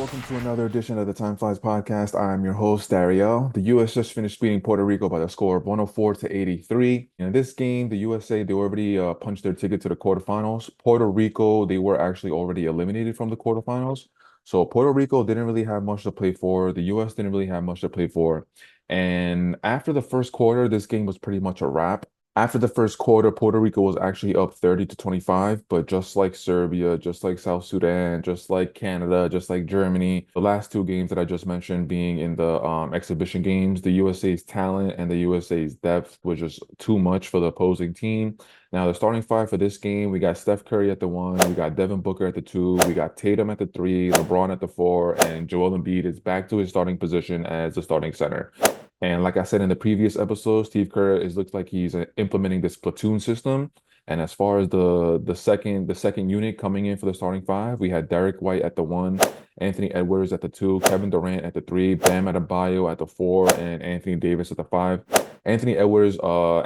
welcome to another edition of the TimeFlies podcast. I'm your host, Dario. The U.S. just finished beating Puerto Rico by the score of 104 to 83. In this game, the USA, they already punched their ticket to the quarterfinals. Puerto Rico, they were actually already eliminated from the quarterfinals. So Puerto Rico didn't really have much to play for. The U.S. didn't really have much to play for. And after the first quarter, this game was pretty much a wrap. After the first quarter, Puerto Rico was actually up 30 to 25, but just like Serbia, just like South Sudan, just like Canada, just like Germany, the last two games that I just mentioned being in the exhibition games, the USA's talent and the USA's depth was just too much for the opposing team. Now, the starting five for this game, we got Steph Curry at the one, we got Devin Booker at the two, we got Tatum at the three, LeBron at the four, and Joel Embiid is back to his starting position as the starting center. And like I said in the previous episode, Steve Kerr looks like he's implementing this platoon system. And as far as the second unit coming in for the starting five, we had Derek White at the one, Anthony Edwards at the two, Kevin Durant at the three, Bam Adebayo at the four, and Anthony Davis at the five. Anthony Edwards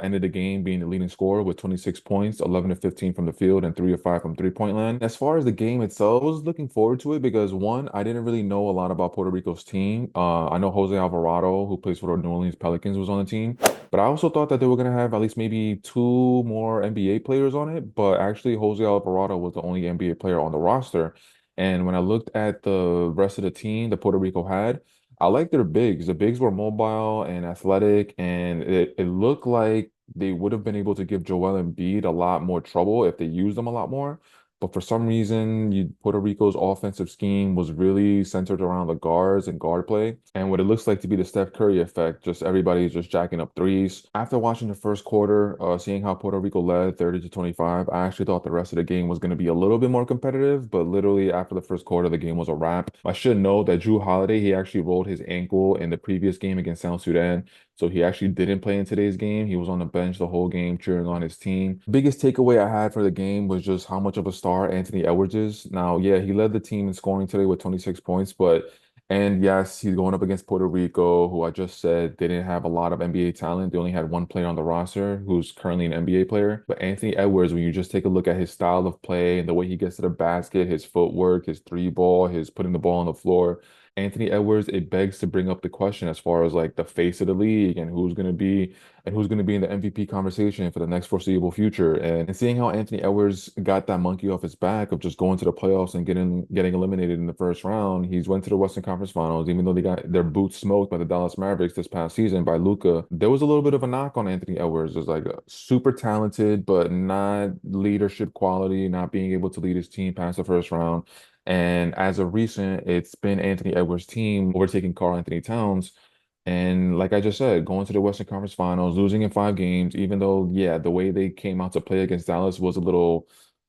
ended the game being the leading scorer with 26 points, 11 to 15 from the field, and 3 of 5 from three-point line. As far as the game itself, I was looking forward to it because one, I didn't really know a lot about Puerto Rico's team. I know Jose Alvarado, who plays for the New Orleans Pelicans, was on the team, but I also thought that they were going to have at least maybe two more NBA players on it. But actually, Jose Alvarado was the only NBA player on the roster. And when I looked at the rest of the team that Puerto Rico had, I like their bigs. The bigs were mobile and athletic, and it looked like they would have been able to give Joel Embiid a lot more trouble if they used them a lot more. But for some reason, Puerto Rico's offensive scheme was really centered around the guards and guard play. And what it looks like to be the Steph Curry effect, just everybody's just jacking up threes. After watching the first quarter, seeing how Puerto Rico led 30 to 25, I actually thought the rest of the game was going to be a little bit more competitive. But literally after the first quarter, the game was a wrap. I should note that Drew Holiday, he actually rolled his ankle in the previous game against South Sudan. So he actually didn't play in today's game. He was on the bench the whole game cheering on his team. Biggest takeaway I had for the game was just how much of a star Anthony Edwards is. Now, yeah, he led the team in scoring today with 26 points, and yes, he's going up against Puerto Rico, who I just said didn't have a lot of NBA talent. They only had one player on the roster who's currently an NBA player. But Anthony Edwards, when you just take a look at his style of play and the way he gets to the basket, his footwork, his three ball, his putting the ball on the floor, Anthony Edwards, it begs to bring up the question as far as like the face of the league and who's going to be in the MVP conversation for the next foreseeable future. And seeing how Anthony Edwards got that monkey off his back of just going to the playoffs and getting eliminated in the first round, he's went to the Western Conference Finals, even though they got their boots smoked by the Dallas Mavericks this past season by Luka. There was a little bit of a knock on Anthony Edwards. It's like super talented, but not leadership quality, not being able to lead his team past the first round. And as of recent, it's been Anthony Edwards' team overtaking Karl Anthony Towns. And like I just said, going to the Western Conference Finals, losing in 5 games, even though, yeah, the way they came out to play against Dallas was a little,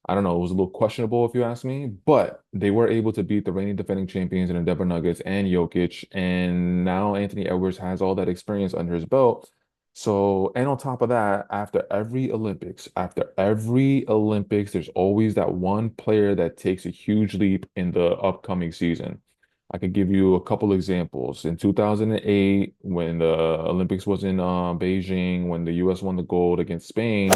I don't know, it was a little questionable if you ask me, but they were able to beat the reigning defending champions in the Denver Nuggets and Jokic. And now Anthony Edwards has all that experience under his belt. So, and on top of that, after every Olympics, there's always that one player that takes a huge leap in the upcoming season. I could give you a couple examples. In 2008, when the Olympics was in Beijing, when the US won the gold against Spain,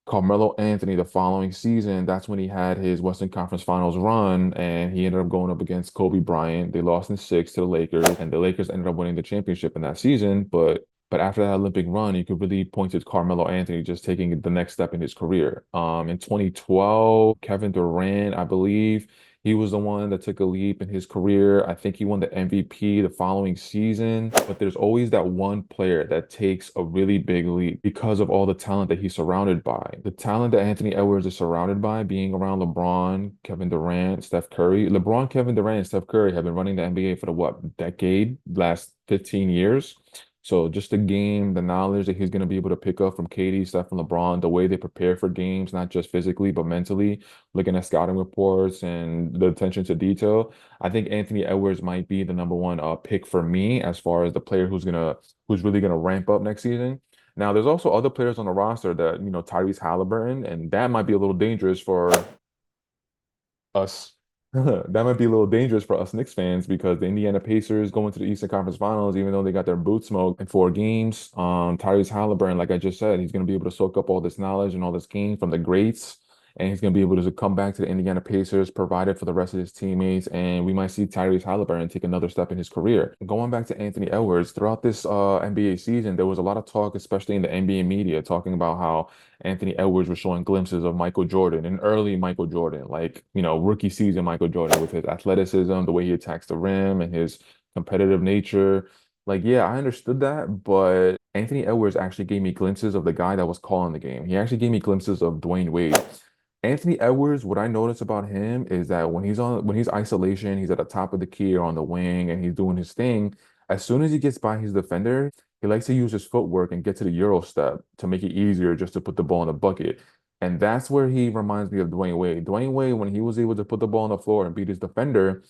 Carmelo Anthony, the following season, that's when he had his Western Conference Finals run, and he ended up going up against Kobe Bryant. They lost in six to the Lakers, and the Lakers ended up winning the championship in that season. But after that Olympic run, you could really point to Carmelo Anthony just taking the next step in his career. In 2012, Kevin Durant, I believe, he was the one that took a leap in his career. I think he won the MVP the following season. But there's always that one player that takes a really big leap because of all the talent that he's surrounded by. The talent that Anthony Edwards is surrounded by, being around LeBron, Kevin Durant, Steph Curry. LeBron, Kevin Durant, and Steph Curry have been running the NBA for the what, decade, last 15 years. So just the game, the knowledge that he's going to be able to pick up from KD, Steph, and LeBron, the way they prepare for games, not just physically, but mentally, looking at scouting reports and the attention to detail. I think Anthony Edwards might be the number one pick for me as far as the player who's really gonna ramp up next season. Now, there's also other players on the roster that, Tyrese Halliburton, and that might be a little dangerous for us. That might be a little dangerous for us Knicks fans because the Indiana Pacers going to the Eastern Conference Finals, even though they got their boots smoked in 4 games. Tyrese Halliburton, like I just said, he's going to be able to soak up all this knowledge and all this game from the greats and he's going to be able to come back to the Indiana Pacers, provide it for the rest of his teammates, and we might see Tyrese Halliburton take another step in his career. Going back to Anthony Edwards, throughout this NBA season, there was a lot of talk, especially in the NBA media, talking about how Anthony Edwards was showing glimpses of Michael Jordan, an early Michael Jordan, like, rookie season Michael Jordan with his athleticism, the way he attacks the rim, and his competitive nature. Like, yeah, I understood that, but Anthony Edwards actually gave me glimpses of the guy that was calling the game. He actually gave me glimpses of Dwayne Wade. Anthony Edwards, what I notice about him is that when he's isolation, he's at the top of the key or on the wing and he's doing his thing. As soon as he gets by his defender, he likes to use his footwork and get to the Euro step to make it easier just to put the ball in the bucket. And that's where he reminds me of Dwayne Wade. Dwayne Wade, when he was able to put the ball on the floor and beat his defender,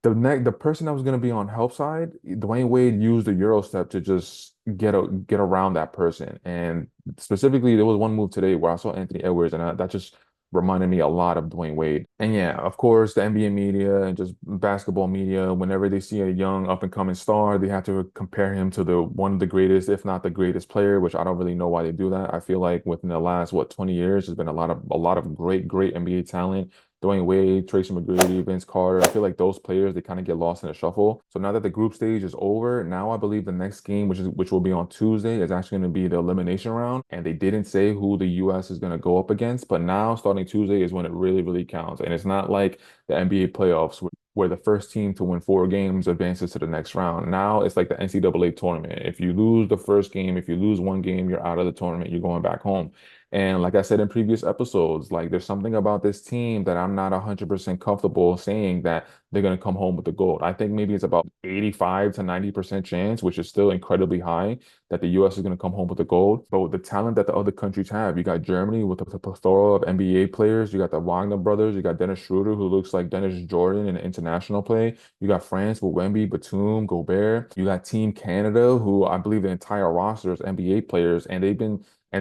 the person that was going to be on help side, Dwayne Wade used the Euro step to just get around that person. And specifically, there was one move today where I saw Anthony Edwards, and that just reminded me a lot of Dwayne Wade. And yeah, of course, the NBA media and just basketball media, whenever they see a young up and coming star, they have to compare him to the one of the greatest, if not the greatest player, which I don't really know why they do that. I feel like within the last 20 years, there's been a lot of great NBA talent. Dwayne Wade, Tracy McGrady, Vince Carter. I feel like those players, they kind of get lost in the shuffle. So now that the group stage is over, now I believe the next game, which will be on Tuesday, is actually going to be the elimination round. And they didn't say who the US is going to go up against, but now starting Tuesday is when it really counts. And it's not like the NBA playoffs where the first team to win 4 games advances to the next round. Now it's like the NCAA tournament. If you lose the first game, if you lose one game, you're out of the tournament. You're going back home. And like I said in previous episodes, like there's something about this team that I'm not 100% comfortable saying that they're going to come home with the gold. I think maybe it's about 85 to 90% chance, which is still incredibly high, that the US is going to come home with the gold. But with the talent that the other countries have, you got Germany with a plethora of NBA players. You got the Wagner brothers. You got Dennis Schroeder, who looks like Dennis Jordan in international play. You got France with Wemby, Batum, Gobert. You got Team Canada, who I believe the entire roster is NBA players, and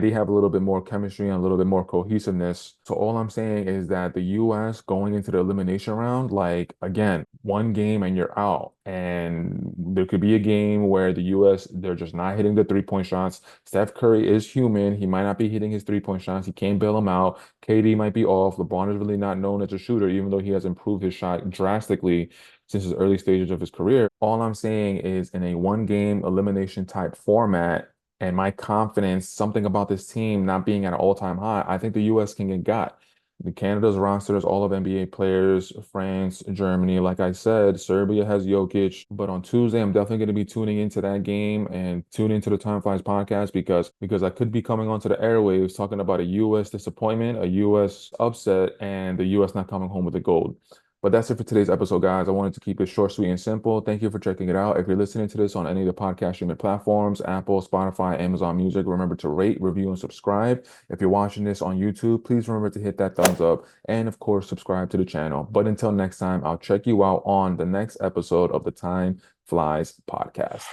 they have a little bit more chemistry and a little bit more cohesiveness. So all I'm saying is that the US going into the elimination round, like again, one game and you're out. And there could be a game where the US, they're just not hitting the 3-point shots. Steph Curry is human. He might not be hitting his 3-point shots. He can't bail him out. KD might be off. LeBron is really not known as a shooter, even though he has improved his shot drastically since his early stages of his career. All I'm saying is in a one game elimination type format, and my confidence, something about this team not being at an all-time high, I think the US can get got. The Canada's roster is all of NBA players, France, Germany. Like I said, Serbia has Jokic. But on Tuesday, I'm definitely going to be tuning into that game and tune into the Time Flies podcast because I could be coming onto the airwaves talking about a US disappointment, a US upset, and the US not coming home with the gold. But that's it for today's episode, guys. I wanted to keep it short, sweet, and simple. Thank you for checking it out. If you're listening to this on any of the podcast streaming platforms, Apple, Spotify, Amazon Music, remember to rate, review, and subscribe. If you're watching this on YouTube, please remember to hit that thumbs up and, of course, subscribe to the channel. But until next time, I'll check you out on the next episode of the Time Flies podcast.